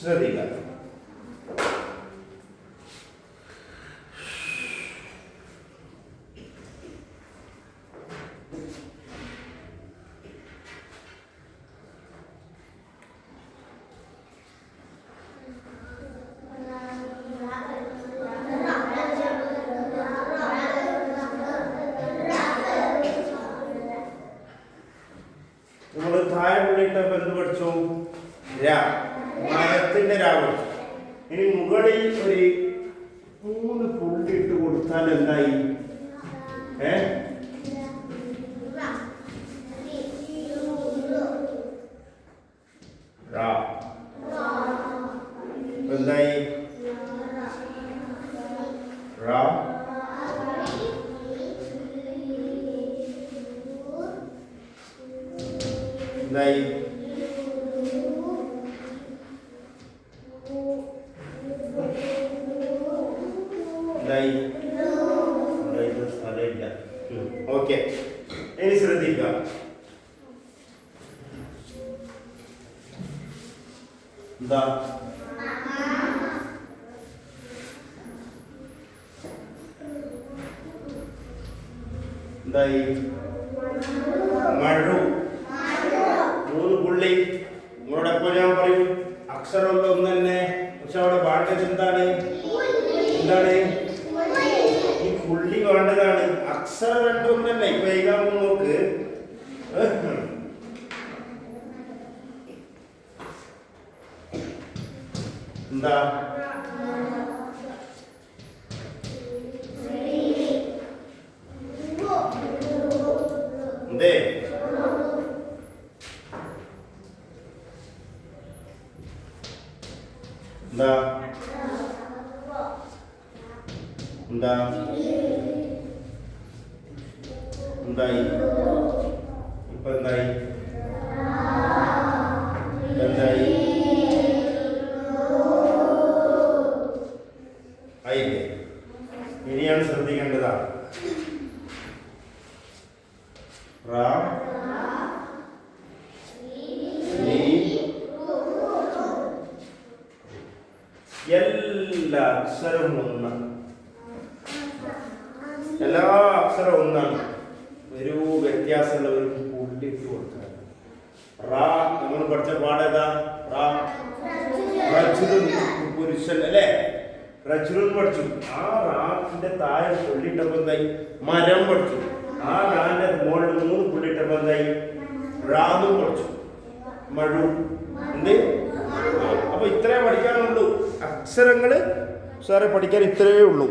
ശ്രദ്ധിക്കുക. നമ്മൾ താഴെ പുള്ളിയിട്ടപ്പോൾ എന്ത് പഠിച്ചു? രാ, മരത്തിന്റെ രാ പഠിച്ചു. ഇനി മുകളിൽ ഒരു 3 പുള്ളി ഇട്ട് കൊടുത്താൽ എന്തായി? എന്തായി? റാ എന്തായി? സ്ഥലമില്ല. ഓക്കെ, ഇനി ശ്രദ്ധിക്കുക. എന്താ? എന്തായി? മഴു. 3 പുള്ളി. നിങ്ങളോടൊപ്പം ഞാൻ പറയും അക്ഷരമുള്ള ഒന്ന് തന്നെ, പക്ഷെ അവിടെ വേണ്ടത് എന്താണ്? ഈ പുള്ളി വേണ്ടതാണ്. അക്ഷരം രണ്ടും തന്നെ. ഇപ്പൊ എഴുതാൻ നോക്ക്. എന്താ? എന്തേ? എന്താ? എന്താ? എന്തായി? ഇപ്പൊ എന്തായി? എന്തായി? ആയില്ലേ? ഇനിയാണ് ശ്രദ്ധിക്കേണ്ടതാ. റാ, എല്ലാ അക്ഷരവും ഒന്നാണ്. എല്ലാ അക്ഷരവും ഒന്നാണ്. ഒരു വ്യത്യാസമുള്ളവർക്ക് പുള്ളിട്ട് കൊടുക്കാൻ. റാ നമ്മൾ പഠിച്ച പാടേതാ? റാ, റജുലുൻ, പുരുഷൻ അല്ലേ? റജുലുൻ പഠിച്ചു. ആ റാത്തിന്റെ താഴെ പുള്ളിട്ടപ്പോ എന്തായി? മരം പഠിച്ചു. ആ റാന്റെ മുകളിൽ 3 പുള്ളിട്ടപ്പോ എന്തായി? റാന്നും പഠിച്ചു. മഴു. എന്ത്? അപ്പൊ ഇത്രേ പഠിക്കാനുള്ളൂ. അക്ഷരങ്ങള് സാറെ പഠിക്കാൻ ഇത്രയേ ഉള്ളൂ.